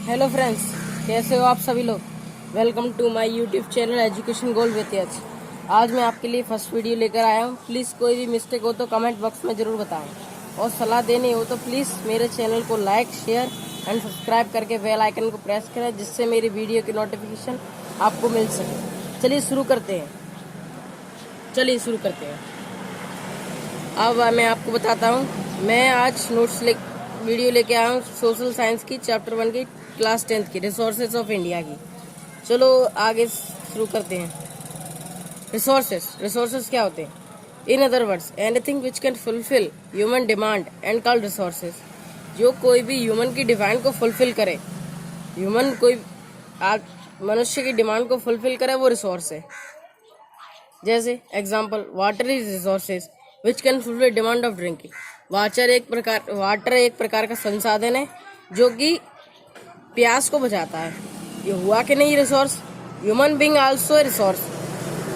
Hello friends, कैसे हो आप सभी लोग। Welcome to my YouTube channel education goal with H. आज मैं आपके लिए फर्स्ट वीडियो लेकर आया हूं। प्लीज़ कोई भी मिस्टेक हो तो कमेंट बॉक्स में ज़रूर बताएं और सलाह देनी हो तो प्लीज़ मेरे चैनल को लाइक, शेयर एंड सब्सक्राइब करके बेल आइकन को प्रेस करें, जिससे मेरी वीडियो की नोटिफिकेशन आपको मिल सके। चलिए शुरू करते हैं। अब मैं आपको बताता हूँ। मैं आज वीडियो लेके आया हूँ सोशल साइंस की चैप्टर 1 की क्लास 10th की रिसोर्सेज ऑफ इंडिया की। चलो आगे शुरू करते हैं। रिसोर्सेज क्या होते हैं? In other words, anything which can fulfil human demand and called resources. जो कोई भी ह्यूमन की डिमांड को फुलफिल करे, मनुष्य की डिमांड को फुलफिल करे, वो रिसोर्स है। जैसे example, water is resources which can fulfil demand of drinking. Water एक प्रकार का संसाधन है जो कि प्यास को बुझाता है। ये हुआ कि नहीं resource. Human being also a resource.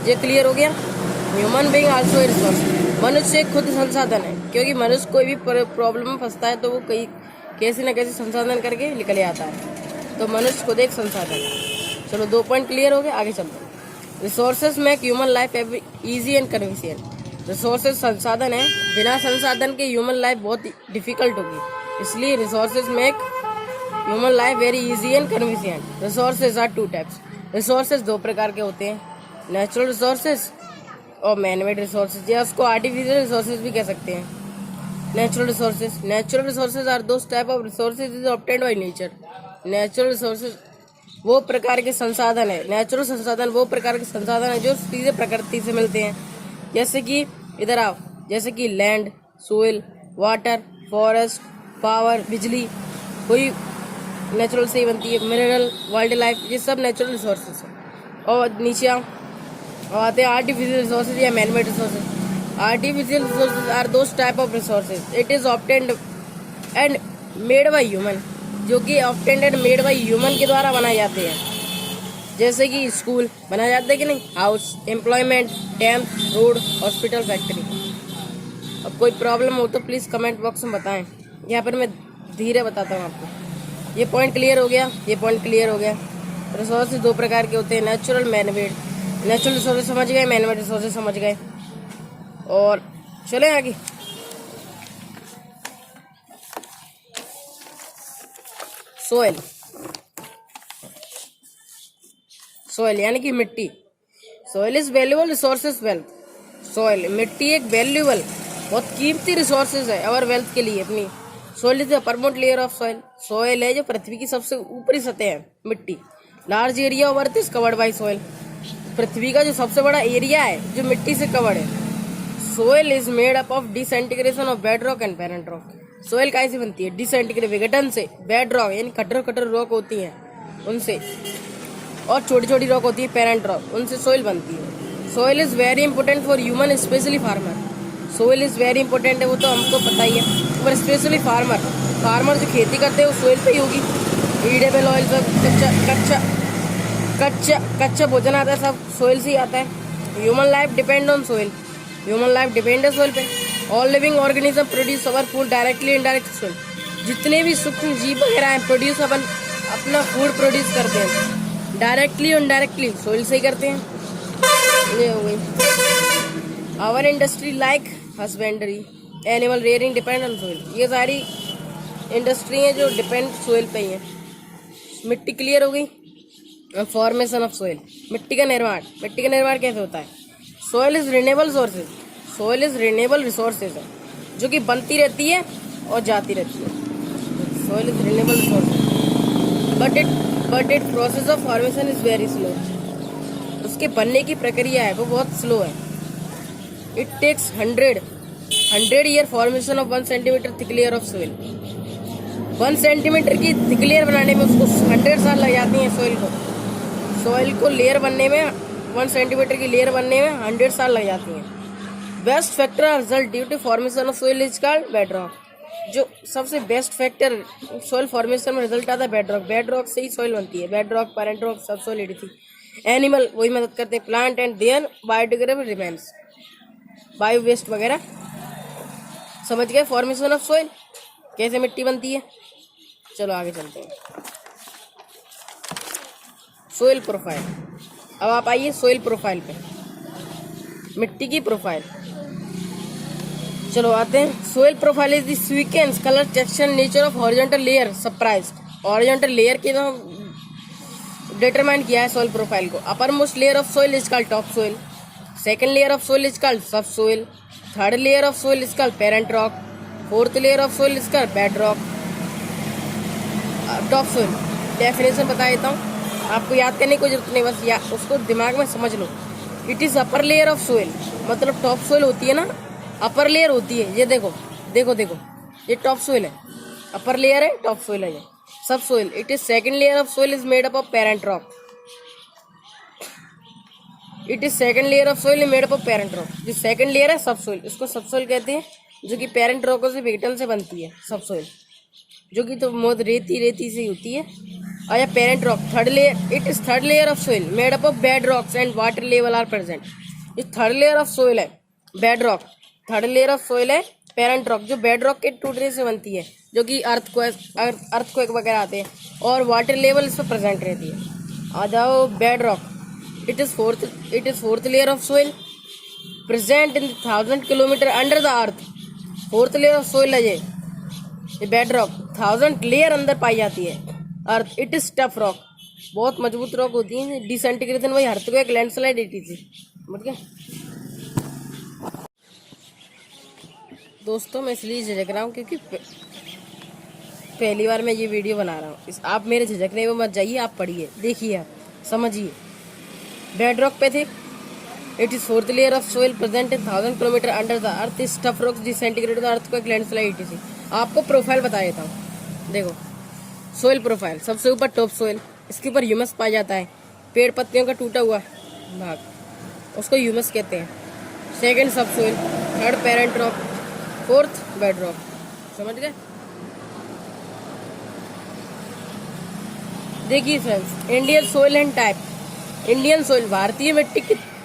ये क्लियर हो गया। Human being also a resource. मनुष्य एक खुद संसाधन है, क्योंकि मनुष्य कोई भी प्रॉब्लम में फंसता है तो वो कैसे न कैसे संसाधन करके निकल आता है। तो मनुष्य खुद एक संसाधन है। चलो 2 पॉइंट क्लियर हो गए, आगे चलते हैं। Resources make human life easy and convenient. Resources संसाधन है, बिना संसाधन के ह्यूमन लाइफ बहुत डिफिकल्ट होगी। इसलिए resources make human life very easy and convenient. Resources are 2 types. Resources 2 प्रकार के होते हैं, नेचुरल रिसोर्सेज और मैनमेड रिसोर्सेज, या उसको आर्टिफिशियल रिसोर्सेज भी कह सकते हैं। Natural resources are those type of resources is obtained by nature. Natural resources वो प्रकार के संसाधन है, नेचुरल संसाधन वो प्रकार के संसाधन है जो सीधे प्रकृति से मिलते हैं। जैसे कि इधर आओ, जैसे कि land, soil, water, forest, power, बिजली, कोई नेचुरल से ही बनती है। मिनरल, वाइल्ड लाइफ, ये सब नेचुरल रिसोर्सेज है। और नीचे आओ, आते हैं आर्टिफिशियल रिसोर्सेज या manmade resources. Artificial resources are those type of resources it is obtained and made by human, जो कि obtained and made by human के द्वारा बनाए जाते हैं। जैसे कि स्कूल बनाए जाते हैं कि नहीं, house, employment, dam, road, hospital, factory. अब कोई प्रॉब्लम हो तो प्लीज़ कमेंट बॉक्स में बताएं। यहाँ पर मैं धीरे बताता हूँ आपको। ये पॉइंट क्लियर हो गया। रिसोर्सेज 2 प्रकार के होते हैं, नेचुरल, मैनमेड। नेचुरल रिसोर्सेज समझ गए, मैनमेड रिसोर्सेज समझ गए। और चलें आगे। सोइल यानी कि मिट्टी। Soil is valuable resources wealth. Soil, मिट्टी एक वैल्यूबल, बहुत कीमती रिसोर्सेज है और वेल्थ के लिए अपनी। Soil is the permanent layer of soil. Soil है जो पृथ्वी की सबसे ऊपरी सतह है, मिट्टी। Large area of earth is covered by soil. पृथ्वी का जो सबसे बड़ा एरिया है जो मिट्टी से कवर्ड है। Soil is made up of disintegration of bed rock and parent rock. Soil कैसे बनती है? डिसइंटीग्रेट, विघटन से। बेड रॉक यानी कटर रॉक होती है उनसे, और छोटी छोटी रॉक होती है पेरेंट रॉक, उनसे सोइल बनती है। Soil is very important for human, specially farmer. Soil is very important है, वो तो हमको पता ही है, पर स्पेशली फार्मर जो खेती करते हैं वो सोइल पे ही होगी। ईडेबल ऑयल, सब कच्चा भोजन आता है, सब सोइल से ही आता है। Human life depend on soil. है सोइल पे। All living organism produce our food directly indirect soil. जितने भी सूक्ष्म जीव वगैरह हैं प्रोड्यूस अपना फूड प्रोड्यूस करते हैं डायरेक्टली और इनडायरेक्टली सोइल से ही करते हैं। ये हो गई। Our industry like husbandry, animal rearing depend on soil. ये सारी इंडस्ट्री है जो डिपेंड सोइल पे ही है। मिट्टी क्लियर हो गई। फॉर्मेशन ऑफ सोइल, मिट्टी का निर्माण कैसे होता है? सोइल इज रिन्यूएबल रिसोर्सेज है, जो कि बनती रहती है और जाती रहती है। Soil is renewable resource, but it process of formation is very slow. उसके बनने की प्रक्रिया है वो बहुत स्लो है। It takes 100 year formation of 1 centimetre thick layer of soil. 1 centimetre की थिक लेयर बनाने में उसको 100 साल लग जाती हैं। सोइल को लेयर बनने में, 1 सेंटीमीटर की लेयर बनने में 100 साल लग जाती हैं। Best factor result due to formation of soil is called bedrock. जो सबसे बेस्ट फैक्टर सोइल फॉर्मेशन में रिजल्ट आता है बेडरॉक से ही सोइल बनती है। Bedrock, parent rock, subsoil एडिथी। एनिमल वही मदद करते हैं, plant and their biodegradable remains, bio waste वगैरह। समझ गए फॉर्मेशन ऑफ सोइल कैसे मिट्टी बनती है। चलो आगे चलते हैं। Soil profile. अब आप आइए सोइल प्रोफाइल पे, मिट्टी की प्रोफाइल। चलो आते हैं। Soil profile is the sequence, colour, texture, nature of horizontal layer surprised. Horizontal layer की तो डिटरमाइन किया है सोइल प्रोफाइल को। Upper most layer of soil is called top soil, second layer of soil is called sub soil, third layer of soil is called parent rock, fourth layer of soil is called bed rock. Top soil definition बता देता हूँ, आपको याद करने की कोई जरूरत नहीं, बस या उसको दिमाग में समझ लो। It is upper layer of soil, मतलब टॉप सोइल होती है ना, अपर लेयर होती है। ये देखो देखो देखो, ये टॉप सोइल है, अपर लेयर है, टॉप सोइल है। ये सब soil. It is second layer of soil is made up of parent rock. It is second layer of soil made up of parent rock. जो सेकंड लेयर है सब soil, इसको सब soil कहते हैं, जो कि पेरेंट रॉकों से मेटल से बनती है सब सोइल, जो कि तो बहुत रेती रेती से होती है। और parent rock third layer, it is third layer of soil made up of bed rocks and water level are present. ये थर्ड लेयर ऑफ सोइल है, bed rock. Third layer of soil है पेरेंट रॉक, जो bed rock के टूटने से बनती है, जो कि अर्थक्वेक वगैरह आते हैं, और वाटर लेवल इस पर प्रेजेंट रहती है। आ जाओ bed rock. It is fourth layer of soil present in 1000 kilometre under the earth. Fourth layer of soil है ये बेड रॉक, 1000 लेयर अंदर पाई जाती है अर्थ। इट इज टफ रॉक, बहुत मजबूत रॉक होती है। डिसइंटीग्रेशन वही अर्थक्वेक, लैंडस्लाइड, etc। समझ गए दोस्तों? मैं इसलिए झिझक रहा हूँ क्योंकि पहली बार मैं ये वीडियो बना रहा हूँ। आप मेरे झिझकने में मत जाइए, आप पढ़िए, देखिए, आप समझिए। बेड रॉक पे थे। It is fourth layer of soil present in 1000 kilometre under the earth. Is tough rocks disintegrated earthquake, landslide, etc। आपको प्रोफाइल बता देता हूँ। देखो सोइल प्रोफाइल, सबसे ऊपर टॉप सोइल, इसके ऊपर ह्यूमस पाया जाता है, पेड़ पत्तियों का टूटा हुआ भाग, उसको ह्यूमस कहते हैं। सेकंड सब soil, third parent rock, fourth bed rock. समझ गए? देखिए friends, Indian soil and type. Indian soil, भारतीय मिट्टी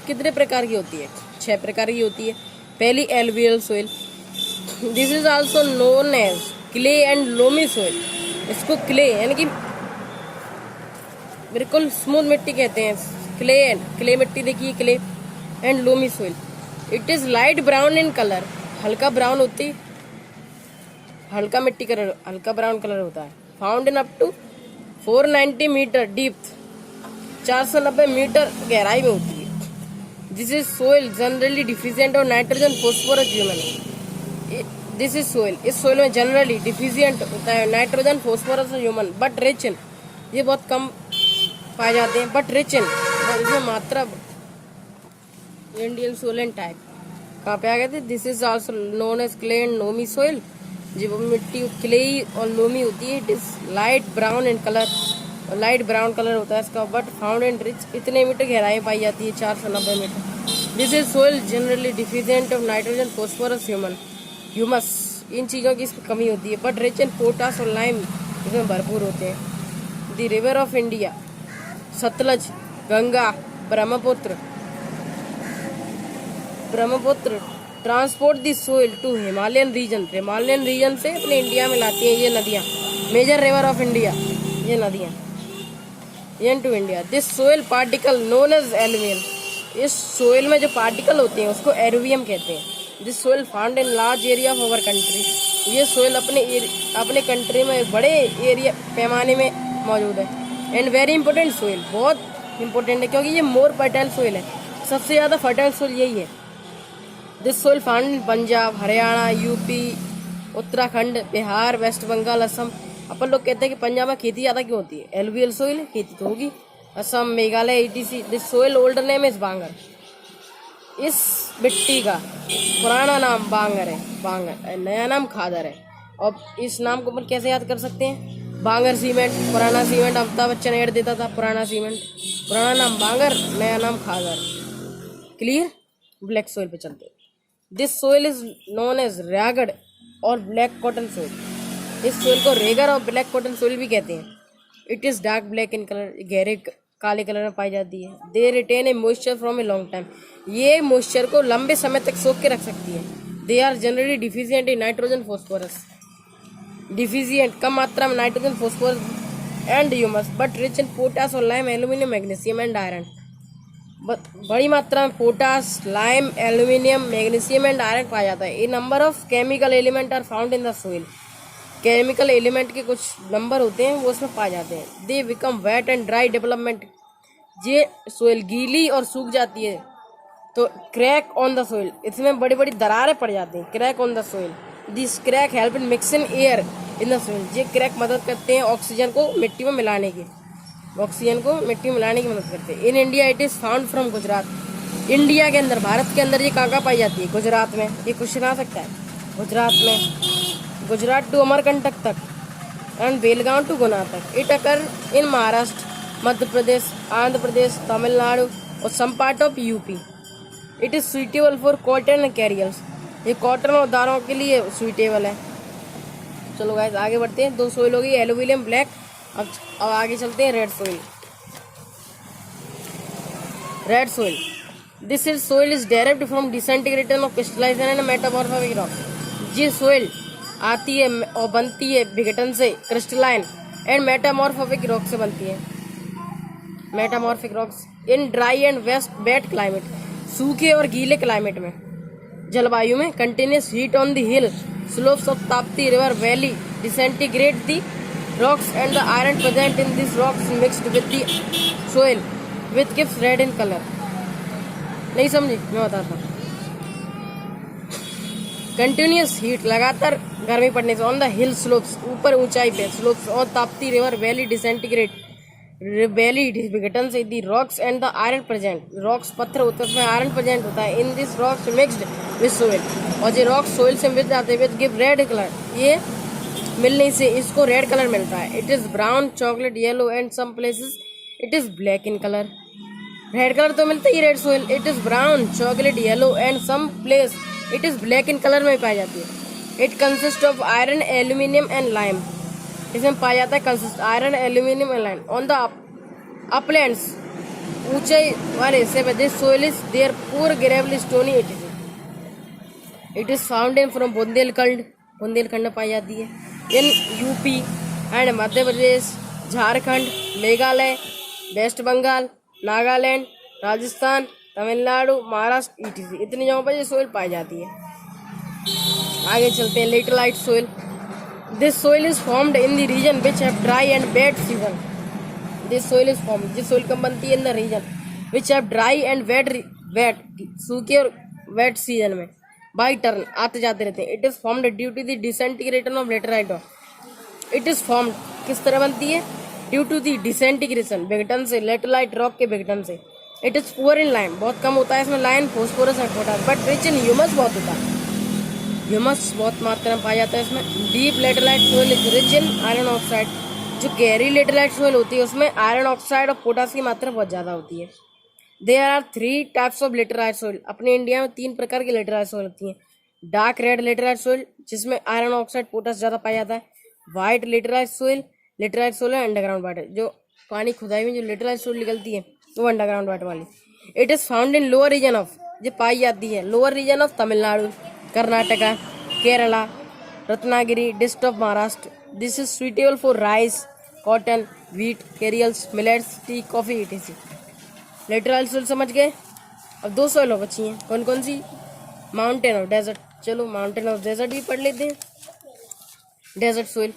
कितने प्रकार की होती है? 6 प्रकार की होती है। पहली alluvial soil, this is also known as clay and loamy soil. इसको क्ले यानी कि बिल्कुल स्मूथ मिट्टी कहते हैं। क्ले मिट्टी देखिए, clay and loamy soil. It is light brown in colour, हल्का ब्राउन होती, हल्का मिट्टी कलर, हल्का ब्राउन कलर होता है। Found in up to 490 metre deep, 490 metre गहराई में होती है। This is soil generally deficient of nitrogen, phosphorus, human. This is soil, इस सोइल में जनरली डिफिशिएंट होता है नाइट्रोजन, फॉस्फोरस और ह्यूमन, बट रिच इन, ये बहुत कम पाए जाते हैं, बट रिच इन, इसमें मात्रा। इंडियन सोइल एंड टाइप कहाँ पे आ गए थे? This is also known as clay and loamy soil. जो मिट्टी क्ले और लोमी होती है, it is light brown in colour, light brown colour होता है इसका, बट फाउंड इन रिच, इतने मीटर गहराई पाई जाती है, 490 metre. This is soil generally deficient of nitrogen, phosphorus, humus, इन चीज़ों की इसकी कमी होती है, बट रिच इन पोटास और लाइम इसमें भरपूर होते हैं। The river of India, Sutlej, Ganga, Brahmaputra transport the soil to Himalayan region. Himalayan region से अपने इंडिया में लाती हैं ये नदियाँ। मेजर रिवर ऑफ इंडिया, ये नदियाँ into India. This soil particle known as alluvium, इस सोइल में जो पार्टिकल होते हैं उसको एलुवियम कहते हैं। This soil found in large area of our country, ये सोइल अपने कंट्री में बड़े एरिया पैमाने में मौजूद है। एंड वेरी इंपॉर्टेंट सोइल, बहुत इंपॉर्टेंट है क्योंकि ये मोर फर्टाइल सोइल है, सबसे ज़्यादा फर्टाइल सोइल यही है। This soil found in Punjab, Haryana, UP, Uttarakhand, Bihar, West Bengal, Assam. अपन लोग कहते हैं कि पंजाब में खेती ज़्यादा क्यों होती है? एलुवियल सोइल है, खेती तो होगी। Assam, Meghalaya, etc। This soil older name is Bangar, इस मिट्टी का पुराना नाम बांगर है, बांगर, नया नाम खादर है। और इस नाम को अपन कैसे याद कर सकते हैं? बांगर सीमेंट, पुराना सीमेंट, अमिताभ बच्चन ऐड देता था, पुराना सीमेंट, पुराना नाम बांगर, नया नाम खादर। क्लियर? ब्लैक सोइल पे चलते। This soil is known as regur और ब्लैक कॉटन सोइल। इस सोइल को रेगर और ब्लैक कॉटन सोइल भी कहते हैं। It is dark black in colour, गहरे काले कलर में पाई जाती है। They retain a moisture from a long time, ये मॉइस्चर को लंबे समय तक सोख के रख सकती है। They are generally deficient in nitrogen, phosphorus, deficient, कम मात्रा में nitrogen, phosphorus and humus, but rich in potash or lime, aluminum, magnesium and iron. बड़ी मात्रा में potash, lime, aluminium, magnesium and iron पाया जाता है. A number of chemical element are found in the soil. Chemical element के कुछ number होते हैं वो उसमें पाए जाते हैं. They become wait and dry development. ये सोइल गीली और सूख जाती है तो क्रैक ऑन द सोइल, इसमें बड़ी बड़ी दरारें पड़ जाती हैं. Crack on the soil. This crack help in mixing air in the soil. ये क्रैक मदद करते हैं ऑक्सीजन को मिट्टी में मिलाने की. ऑक्सीजन को मिट्टी में मिलाने की मदद करते हैं. In India it is found from Gujarat. India के अंदर, भारत के अंदर ये कहाँ पाई जाती है? गुजरात में. ये क्वेश्चन आ सकता है. गुजरात में, गुजरात टू अमरकंटक तक एंड बेलगांव टू गुना तक. It occur in Maharashtra, Madhya Pradesh, Andhra Pradesh, Tamil Nadu और some part of UP. It is suitable for cotton and cereals. ये कॉटन और दारों के लिए सुइटेबल है. चलो गाइस आगे बढ़ते हैं. 2 सोइल होगी, एलुमिनियम, ब्लैक. अब आगे चलते हैं. Red soil. Red soil. This is soil is derived from disintegration of crystallisation and metamorphic rock. ये सोइल आती है और बनती है विघटन से, क्रिस्टलाइन एंड मेटामॉर्फिक रॉक से बनती है. Metamorphic rocks in dry and wet climate. सूखे और गीले क्लाइमेट में, जलवायु में, continuous heat on the hill slopes of Tapti river valley disintegrate the rocks and the iron present in these rocks mixed with the soil which gives red in color. नहीं समझी? मैं बताता हूँ. कंटिन्यूस हीट, लगातार गर्मी पड़ने से, ऑन द हिल स्लोप्स, ऊपर ऊंचाई पे स्लोप्स, और Tapti river valley disintegrate, valley विघटन से, the rocks and the iron present. Rocks पत्थर होते हैं, उसमें आयरन प्रेजेंट होता है. In this rocks mixed with soil. और ये रॉक्स सोइल से मिल जाते हैं विद गिव रेड कलर. ये मिलने से इसको रेड कलर मिलता है. It is brown, chocolate, yellow and some places it is black in colour. Red colour तो मिलता ही red soil. It is brown, chocolate, yellow and some place it is black in colour में पाई जाती है. It consist of iron, aluminium and lime. इसमें पाया जाता है consist iron, aluminium and lime. On the uplands, ऊंचाई वाले हिस्से पे, this soil is there poor Gravely stony. It is found in from Bundelkhand. Bundelkhand में पाई जाती है. In UP and Madhya Pradesh, Jharkhand, Meghalaya, West Bengal, Nagaland, Rajasthan, Tamil Nadu, Maharashtra, etc. इतनी जगहों पर ये सोइल पाई जाती है. आगे चलते हैं. Laterite soil. This soil is formed in the region which have dry and wet season. This soil is formed, this soil कब बनती है? In the region which have dry and wet, सूखे और वेट सीजन में by turn आते जाते रहते हैं. It is formed due to the disintegration of laterite rock. It is formed किस तरह बनती है? ड्यू टू द डिसइंटीग्रेशन, विघटन से, लेटराइट रॉक के विघटन से. It is poor in lime, बहुत कम होता है इसमें lime, phosphorus and potash, but rich in humus बहुत होता है. ह्यूमस बहुत मात्रा में पाया जाता है इसमें. Deep laterite soil is rich in iron oxide. जो गहरी लेटराइट सोइल होती है उसमें आयरन ऑक्साइड और पोटास की मात्रा बहुत ज़्यादा होती है. There are 3 types of laterite soil. अपने इंडिया में 3 प्रकार की लेटराइट सोइल होती हैं. डार्क रेड लेटराइट सोइल, जिसमें आयरन ऑक्साइड, पोटास ज़्यादा पाया जाता है. वाइट लेटराइट सोइल है अंडरग्राउंड वाटर. जो पानी खुदाई में जो लेटराइट सोइल निकलती है वो अंडरग्राउंड वाटर वाली. It is found in lower region of, ये पाई जाती है lower region of Tamil Nadu, Karnataka, Kerala, Ratnagiri, district of Maharashtra. This is suitable for rice, cotton, wheat, cereals, millets, tea, coffee, etc. Laterite soil समझ गए. अब 2 सोइल हो बची हैं. कौन कौन सी? माउंटेन और डेजर्ट. चलो माउंटेन और डेजर्ट भी पढ़ लेते हैं. Desert soil.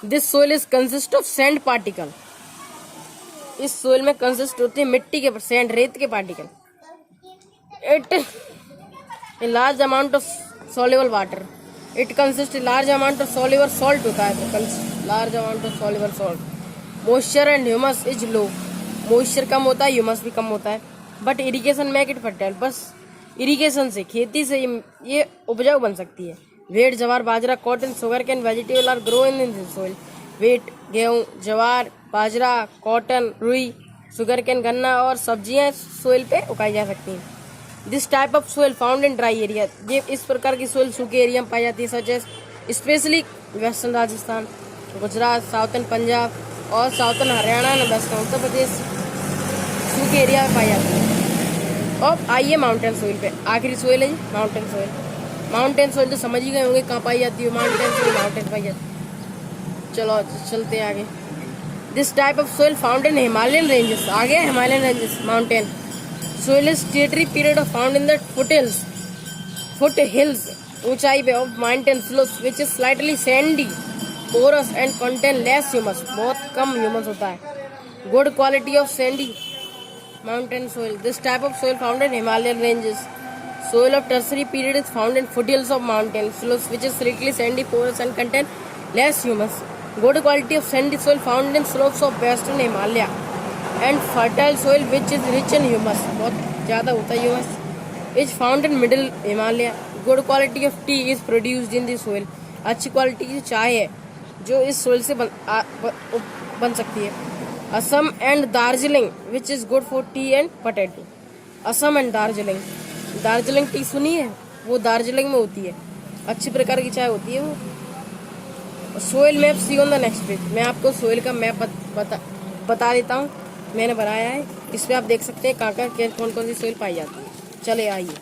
This soil is consist of sand particle. इस सोइल में कंसिस्ट होते हैं मिट्टी के सैंड, रेत के particle. It a large amount of soluble water. It consist large amount of soluble salt होता है. Large amount of soluble salt. Moisture and humus is low. Moisture कम होता है, ह्यूमस भी कम होता है. But irrigation make it fertile. बस irrigation से, खेती से ये उपजाऊ बन सकती है. Wheat, jowar, bajra, cotton, sugar cane, vegetable are grow in this soil. Wheat, गेहूँ, जवार, बाजरा, कॉटन, रुई, शुगर कैन, गन्ना और सब्जियां सोइल पे उगाई जा सकती हैं. This type of soil found in dry area. ये इस प्रकार की सोइल सूखे एरिया में पाई जाती है, such as specially western Rajasthan, Gujarat, southern Punjab और southern Haryana and western Uttar Pradesh सूखे एरिया में पाई जाती है. अब आइए माउंटेन सोइल पे. आखिरी सोइल है माउंटेन सोइल. माउंटेन सोइल तो समझ ही गए होंगे कहाँ पाई जाती है. माउंटेन सोइल माउंटेन पाई जाती है. चलो चलते हैं आगे। This type of soil found in Himalayan ranges, आ गया Himalayan ranges mountain. Soil is tertiary period of found in the foothills ऊंचाई पे of mountain slopes which is slightly sandy porous and contain less humus, बहुत कम humus होता है। Good quality of sandy mountain soil. This type of soil found in Himalayan ranges. Soil of tertiary period is found in foothills of mountain slopes which is slightly sandy, porous and contain less humus. Good quality of sandy soil found in slopes of western Himalaya and fertile soil which is rich in humus. बहुत ज़्यादा होता है humus. Is found in middle Himalaya. Good quality of tea is produced in the soil. अच्छी quality की चाय है जो इस सोइल से बन सकती है। Assam and Darjeeling which is good for T and potato. Assam and Darjeeling, Darjeeling T सुनी है, वो दार्जिलिंग में होती है, अच्छी प्रकार की चाय होती है वो। Soil map see on the next page. मैं आपको सोइल का मैप बता देता हूँ, मैंने बनाया है। इस पे आप देख सकते हैं कहाँ कौन कौन सी सोइल पाई जाती है। चले आइए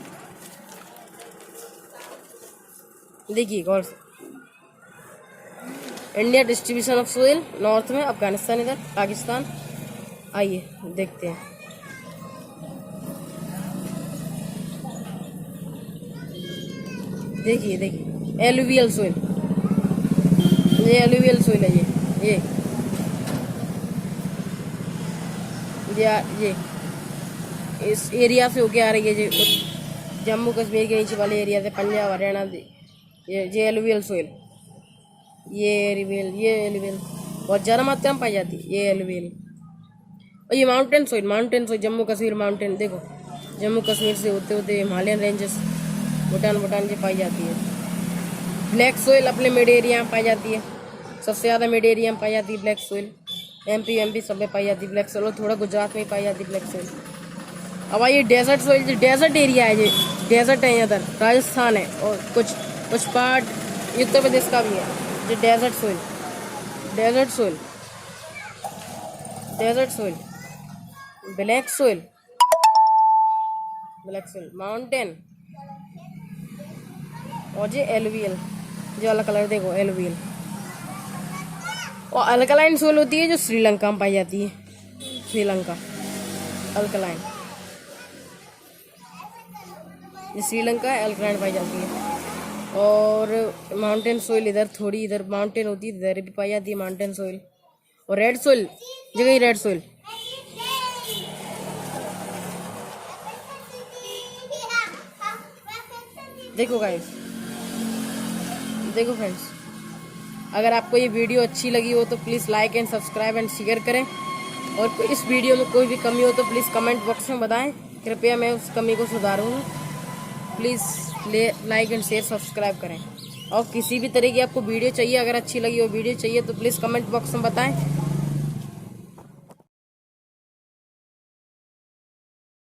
देखिए गौर से। India distribution of soil, north में अफगानिस्तान, इधर पाकिस्तान। आइए देखते हैं। देखिए एलुवियल सोइल, ये एलुवियल सोइल है। ये इस एरिया से होके आ रही है, जो जम्मू कश्मीर के नीचे वाले एरिया से, पंजाब हरियाणा, ये एलुवियल सोइल, ये एलुवियल बहुत ज़्यादा मात्रा में पाई जाती है, ये एलुवियल। और ये mountain soil Jammu Kashmir mountain, देखो जम्मू कश्मीर से होते होते हिमालयन रेंजेस, भूटान से पाई जाती है। ब्लैक सोइल अपने मिड एरिया में पाई जाती है, सबसे ज़्यादा मिड एरिया में पाई जाती है ब्लैक सोइल। एमपी सब में पाई जाती है ब्लैक सोइल, और थोड़ा गुजरात में ही पाई जाती है ब्लैक सोइल। अब आइए डेजर्ट सोइल, जो डेजर्ट एरिया है, ये डेजर्ट है, इधर राजस्थान है और कुछ पार्ट उत्तर प्रदेश का भी है। जो desert soil, black soil, mountain, और ये एलुवियल, जो अलग कलर देखो एलुवियल। और अल्कलाइन सोइल होती है जो श्रीलंका में पाई जाती है, श्रीलंका अल्कलाइन, ये श्रीलंका अल्कलाइन पाई जाती है। और माउंटेन सोइल इधर माउंटेन होती है, इधर भी पाई जाती है माउंटेन सोइल। और रेड सोइल, जगह रेड सोइल, देखो गाइस, देखो फ्रेंड्स, अगर आपको ये वीडियो अच्छी लगी हो तो please like and subscribe and share करें। और इस वीडियो में कोई भी कमी हो तो प्लीज़ कमेंट बॉक्स में बताएं, कृपया मैं उस कमी को सुधारूँगा। Please like and share subscribe करें। और किसी भी तरह की आपको वीडियो चाहिए, अगर अच्छी लगी हो वीडियो चाहिए तो प्लीज़ कमेंट बॉक्स में बताएं।